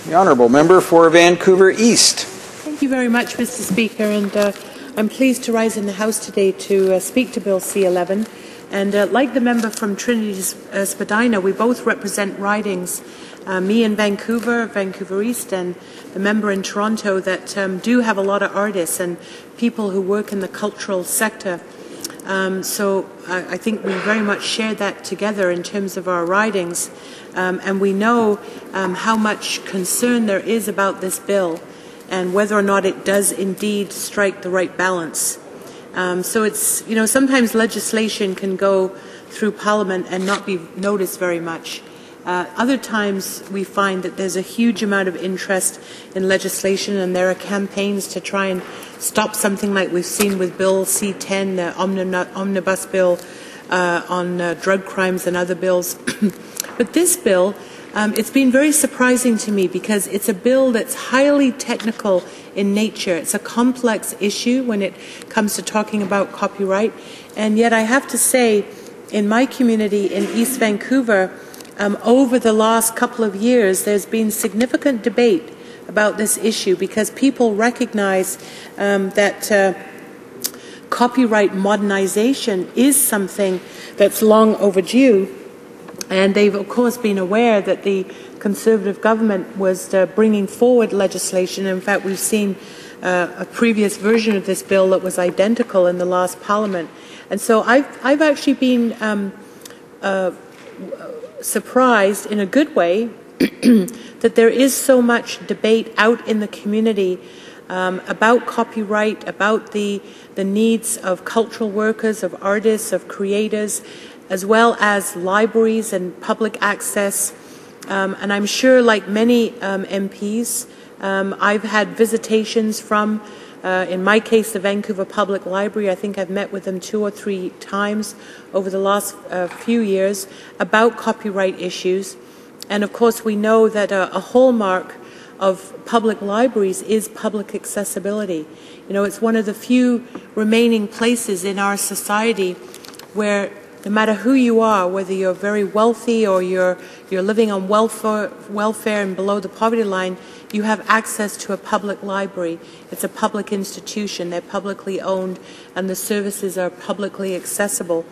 The Honourable Member for Vancouver East. Thank you very much, Mr. Speaker, and I'm pleased to rise in the House today to speak to Bill C-11. And like the member from Trinity Spadina, we both represent ridings, me in Vancouver, Vancouver East, and the member in Toronto that do have a lot of artists and people who work in the cultural sector. So I think we very much share that together in terms of our ridings, and we know how much concern there is about this bill and whether or not it does indeed strike the right balance. So it's, you know, sometimes legislation can go through Parliament and not be noticed very much. Other times we find that there's a huge amount of interest in legislation, and there are campaigns to try and stop something like we've seen with Bill C-10, the omnibus bill on drug crimes and other bills. But this bill, it's been very surprising to me because it's a bill that's highly technical in nature. It's a complex issue when it comes to talking about copyright. And yet I have to say, in my community in East Vancouver, over the last couple of years, there's been significant debate about this issue because people recognize that copyright modernization is something that's long overdue. And they've, of course, been aware that the Conservative government was bringing forward legislation. In fact, we've seen a previous version of this bill that was identical in the last Parliament. And so I've actually been surprised in a good way that there is so much debate out in the community about copyright, about the needs of cultural workers, of artists, of creators, as well as libraries and public access. And I'm sure, like many MPs, I've had visitations from, in my case, the Vancouver Public Library. I think I've met with them 2 or 3 times over the last few years about copyright issues. And of course, we know that a hallmark of public libraries is public accessibility. You know, it's one of the few remaining places in our society where no matter who you are, whether you're very wealthy or you're living on welfare and below the poverty line, you have access to a public library. It's a public institution. They're publicly owned, and the services are publicly accessible.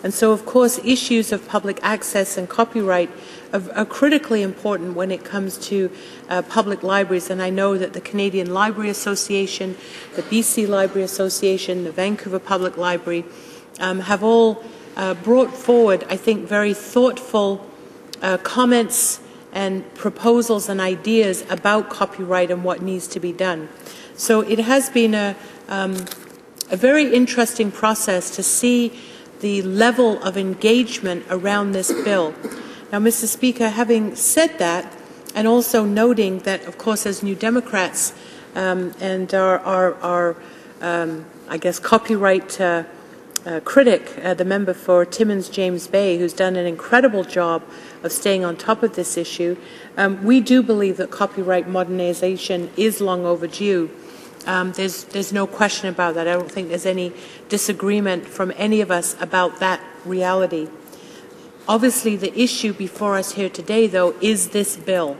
And so, of course, issues of public access and copyright are critically important when it comes to public libraries. And I know that the Canadian Library Association, the BC Library Association, the Vancouver Public Library have all brought forward, I think, very thoughtful comments and proposals and ideas about copyright and what needs to be done. So it has been a very interesting process to see the level of engagement around this bill. Now, Mr. Speaker, having said that, and also noting that, of course, as New Democrats and our I guess, copyright critic, the member for Timmins James Bay, who's done an incredible job of staying on top of this issue, we do believe that copyright modernization is long overdue. There's no question about that. I don't think there's any disagreement from any of us about that reality. Obviously, the issue before us here today, though, is this bill.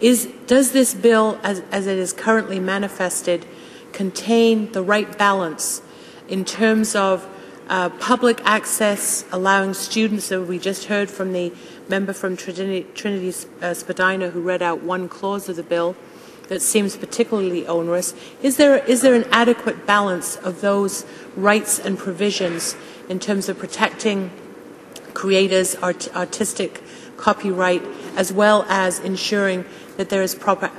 Does this bill, as it is currently manifested, contain the right balance in terms of public access, allowing students, that we just heard from the member from Trinity Spadina who read out one clause of the bill that seems particularly onerous. Is there an adequate balance of those rights and provisions in terms of protecting creators, artistic copyright, as well as ensuring that there is proper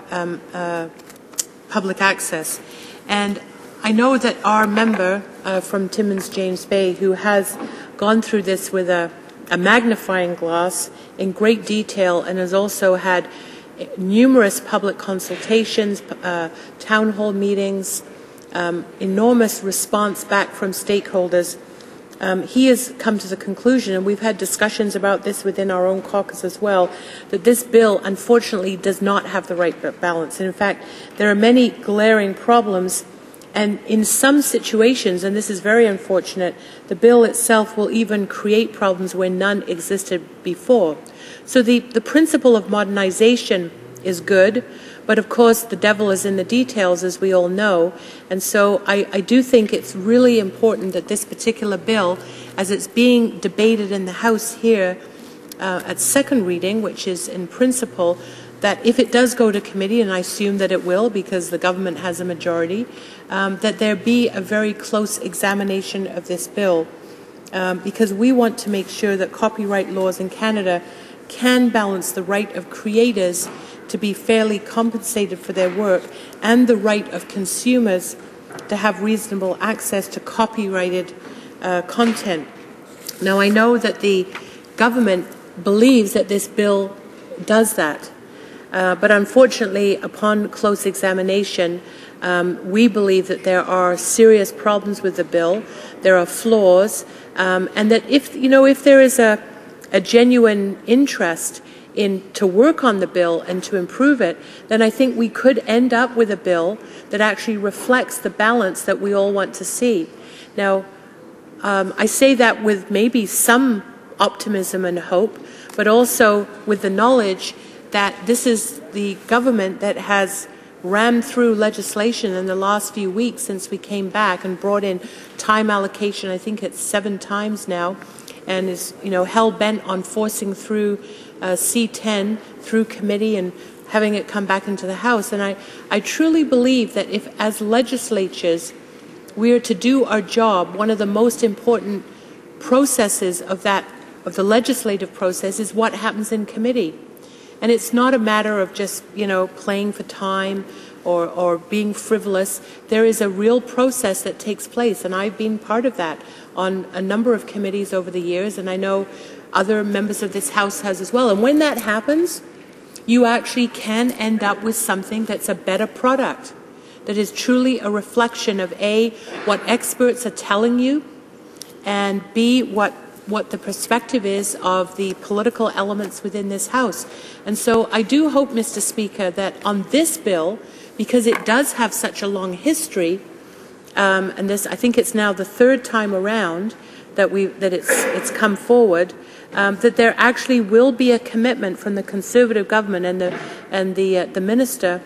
public access? And I know that our member from Timmins James Bay, who has gone through this with a magnifying glass in great detail and has also had numerous public consultations, town hall meetings, enormous response back from stakeholders, he has come to the conclusion, and we've had discussions about this within our own caucus as well, that this bill unfortunately does not have the right balance. And in fact, there are many glaring problems, and in some situations, and this is very unfortunate, the bill itself will even create problems where none existed before. So the principle of modernization is good. But of course, the devil is in the details, as we all know. And so I do think it's really important that this particular bill, as it's being debated in the House here at second reading, which is in principle, that if it does go to committee, and I assume that it will because the government has a majority, that there be a very close examination of this bill, because we want to make sure that copyright laws in Canada can balance the right of creators to be fairly compensated for their work and the right of consumers to have reasonable access to copyrighted content. Now, I know that the government believes that this bill does that, but unfortunately, upon close examination, we believe that there are serious problems with the bill, there are flaws, and that if there is a genuine interest to work on the bill and to improve it, then I think we could end up with a bill that actually reflects the balance that we all want to see. Now, I say that with maybe some optimism and hope, but also with the knowledge that this is the government that has rammed through legislation in the last few weeks since we came back and brought in time allocation, I think it's 7 times now, and is hell-bent on forcing through C-10 through committee and having it come back into the House. And I truly believe that if, as legislatures, we are to do our job, one of the most important processes of the legislative process is what happens in committee. And it's not a matter of just, playing for time or being frivolous. There is a real process that takes place, and I've been part of that on a number of committees over the years, and I know other members of this House has as well. And when that happens, you actually can end up with something that's a better product, that is truly a reflection of A, what experts are telling you, and B, what the perspective is of the political elements within this House. And so I do hope, Mr. Speaker, that on this bill, because it does have such a long history, and this, I think it's now the 3rd time around that it's come forward, that there actually will be a commitment from the Conservative government and the minister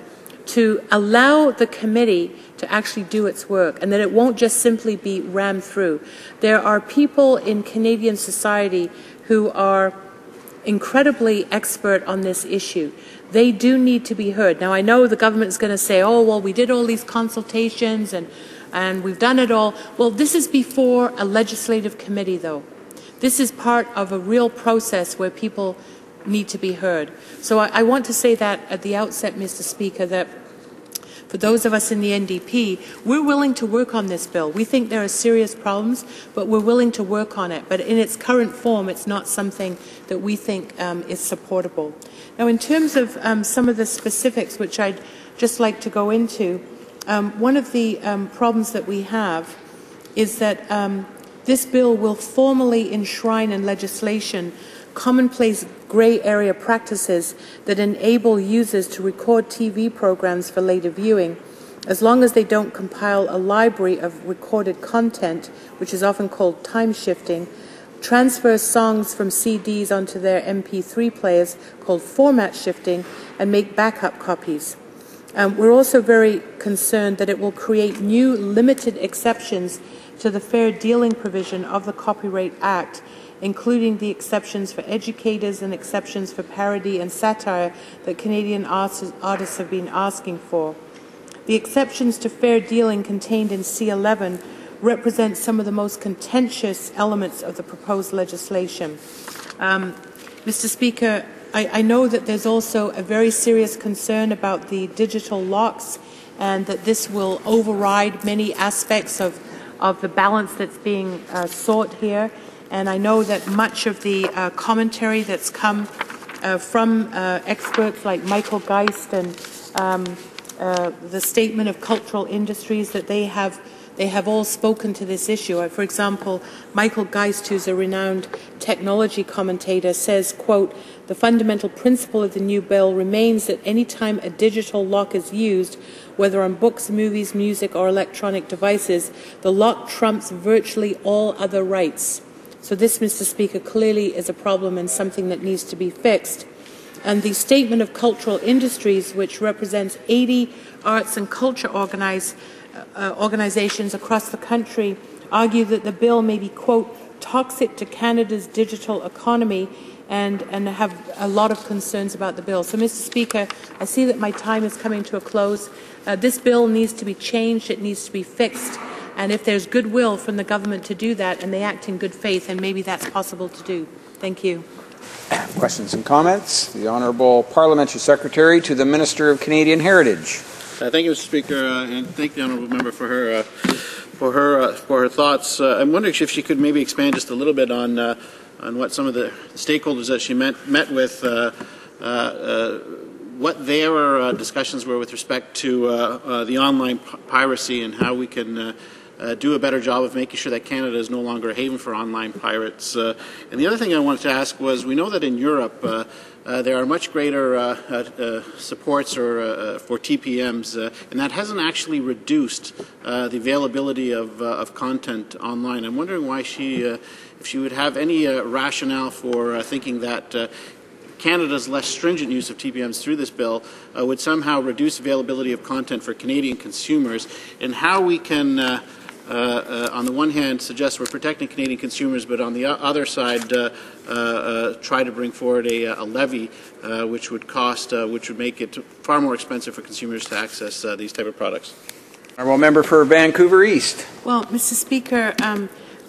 to allow the committee to actually do its work, and that it won't just simply be rammed through. There are people in Canadian society who are incredibly expert on this issue. They do need to be heard. Now, I know the government is going to say, oh, well, we did all these consultations and we've done it all. Well, this is before a legislative committee, though. This is part of a real process where people need to be heard. So I want to say that at the outset, Mr. Speaker, that for those of us in the NDP, we're willing to work on this bill. We think there are serious problems, but we're willing to work on it. But in its current form, it's not something that we think is supportable. Now, in terms of some of the specifics, which I'd just like to go into, one of the problems that we have is that this bill will formally enshrine in legislation commonplace grey area practices that enable users to record TV programs for later viewing, as long as they don't compile a library of recorded content, which is often called time shifting, transfer songs from CDs onto their MP3 players, called format shifting, and make backup copies. We're also very concerned that it will create new limited exceptions to the fair dealing provision of the Copyright Act, including the exceptions for educators and exceptions for parody and satire that Canadian artists have been asking for. The exceptions to fair dealing contained in C11 represent some of the most contentious elements of the proposed legislation. Mr. Speaker, I know that there's also a very serious concern about the digital locks, and that this will override many aspects of the balance that's being sought here. And I know that much of the commentary that's come from experts like Michael Geist and the statement of cultural industries, that they have all spoken to this issue. For example, Michael Geist, who's a renowned technology commentator, says, quote, "The fundamental principle of the new bill remains that any time a digital lock is used, whether on books, movies, music, or electronic devices, the lock trumps virtually all other rights." So this, Mr. Speaker, clearly is a problem and something that needs to be fixed. And the Statement of Cultural Industries, which represents 80 arts and culture organizations across the country, argue that the bill may be, quote, toxic to Canada's digital economy, and have a lot of concerns about the bill. So, Mr. Speaker, I see that my time is coming to a close. This bill needs to be changed. It needs to be fixed. And if there's goodwill from the government to do that and they act in good faith, then maybe that's possible to do. Thank you. Questions and comments? The Honourable Parliamentary Secretary to the Minister of Canadian Heritage. Thank you, Mr. Speaker, and thank the honourable member for her thoughts. I'm wondering if she could maybe expand just a little bit on what some of the stakeholders that she met with, what their discussions were with respect to the online piracy and how we can do a better job of making sure that Canada is no longer a haven for online pirates. And the other thing I wanted to ask was, we know that in Europe there are much greater supports for TPMs, and that hasn't actually reduced the availability of content online. I'm wondering why if she would have any rationale for thinking that Canada's less stringent use of TPMs through this bill would somehow reduce availability of content for Canadian consumers, and how we can on the one hand suggest we're protecting Canadian consumers, but on the other side try to bring forward a levy which would make it far more expensive for consumers to access these type of products. Honourable Member for Vancouver East. Well, Mr. Speaker,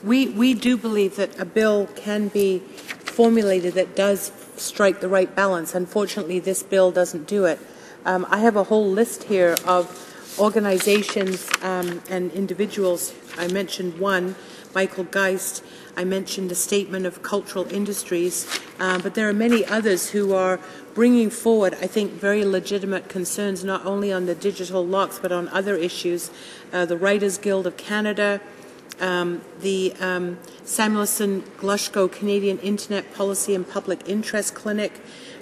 we do believe that a bill can be formulated that does strike the right balance. Unfortunately, this bill doesn't do it. I have a whole list here of organizations and individuals. I mentioned one, Michael Geist. I mentioned the Statement of Cultural Industries, but there are many others who are bringing forward, I think, very legitimate concerns, not only on the digital locks, but on other issues. The Writers Guild of Canada, the Samuelson Glushko Canadian Internet Policy and Public Interest Clinic,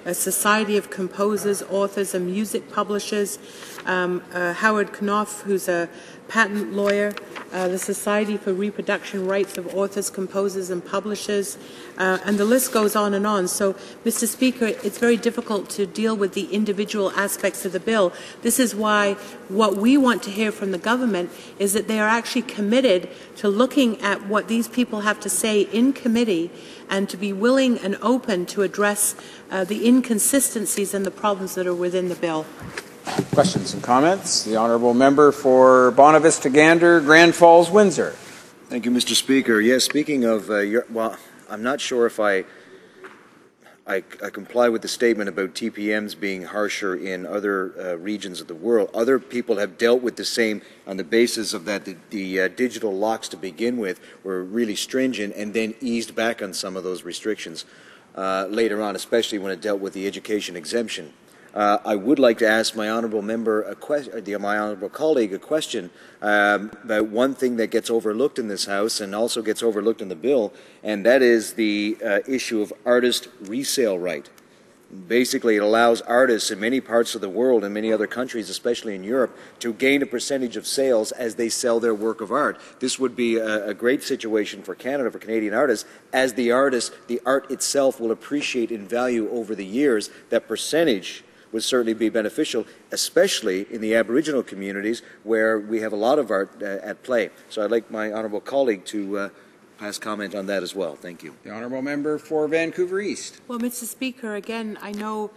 a Society of Composers, Authors and Music Publishers, Howard Knopf, who's a patent lawyer, the Society for Reproduction Rights of Authors, Composers and Publishers, and the list goes on and on. So, Mr. Speaker, it's very difficult to deal with the individual aspects of the bill. This is why what we want to hear from the government is that they are actually committed to looking at what these people have to say in committee and to be willing and open to address the inconsistencies and the problems that are within the bill. Questions and comments? The Honourable Member for Bonavista Gander, Grand Falls, Windsor. Thank you, Mr. Speaker. Yes, speaking of, well, I'm not sure if I comply with the statement about TPMs being harsher in other regions of the world. Other people have dealt with the same on the basis of that the digital locks to begin with were really stringent and then eased back on some of those restrictions later on, especially when it dealt with the education exemption. I would like to ask my honourable member my honourable colleague a question about one thing that gets overlooked in this House and also gets overlooked in the bill, and that is the issue of artist resale right. Basically, it allows artists in many parts of the world and many other countries, especially in Europe, to gain a percentage of sales as they sell their work of art. This would be a great situation for Canada, for Canadian artists, as the art itself will appreciate in value over the years. That percentage would certainly be beneficial, especially in the Aboriginal communities where we have a lot of art at play. So I'd like my honourable colleague to pass comment on that as well. Thank you. The Honourable Member for Vancouver East. Well, Mr. Speaker, again, I know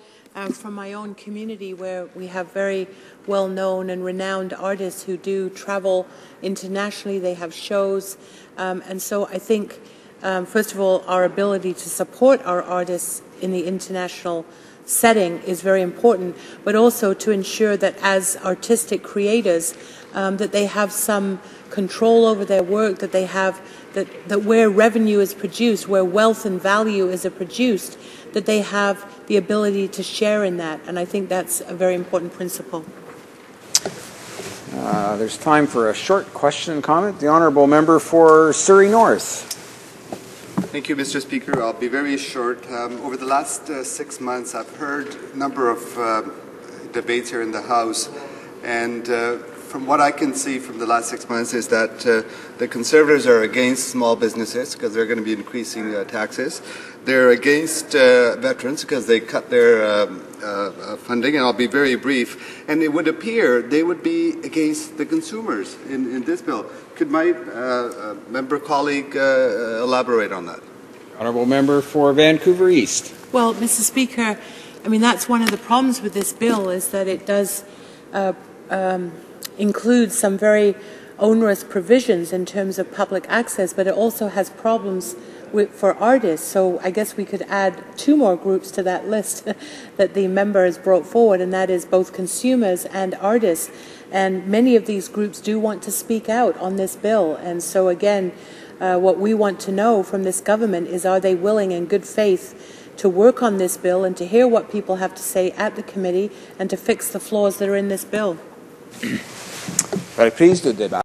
from my own community where we have very well-known and renowned artists who do travel internationally. They have shows. And so I think, first of all, our ability to support our artists in the international setting is very important, but also to ensure that as artistic creators that they have some control over their work, that they have that where revenue is produced, where wealth and value is produced, that they have the ability to share in that, and I think that's a very important principle. There's time for a short question and comment. The Honourable Member for Surrey North. Thank you, Mr. Speaker. I'll be very short. Over the last 6 months, I've heard a number of debates here in the House, and from what I can see from the last 6 months is that the Conservatives are against small businesses because they're going to be increasing taxes. They're against veterans because they cut their funding, and I'll be very brief. And it would appear they would be against the consumers in this bill. Could my member colleague elaborate on that? Honourable Member for Vancouver East. Well, Mr. Speaker, I mean, that's one of the problems with this bill, is that it does include some very onerous provisions in terms of public access, but it also has problems for artists. So I guess we could add 2 more groups to that list that the member has brought forward, and that is both consumers and artists. And many of these groups do want to speak out on this bill. And so again, what we want to know from this government is, are they willing in good faith to work on this bill and to hear what people have to say at the committee and to fix the flaws that are in this bill? Very pleased to debate.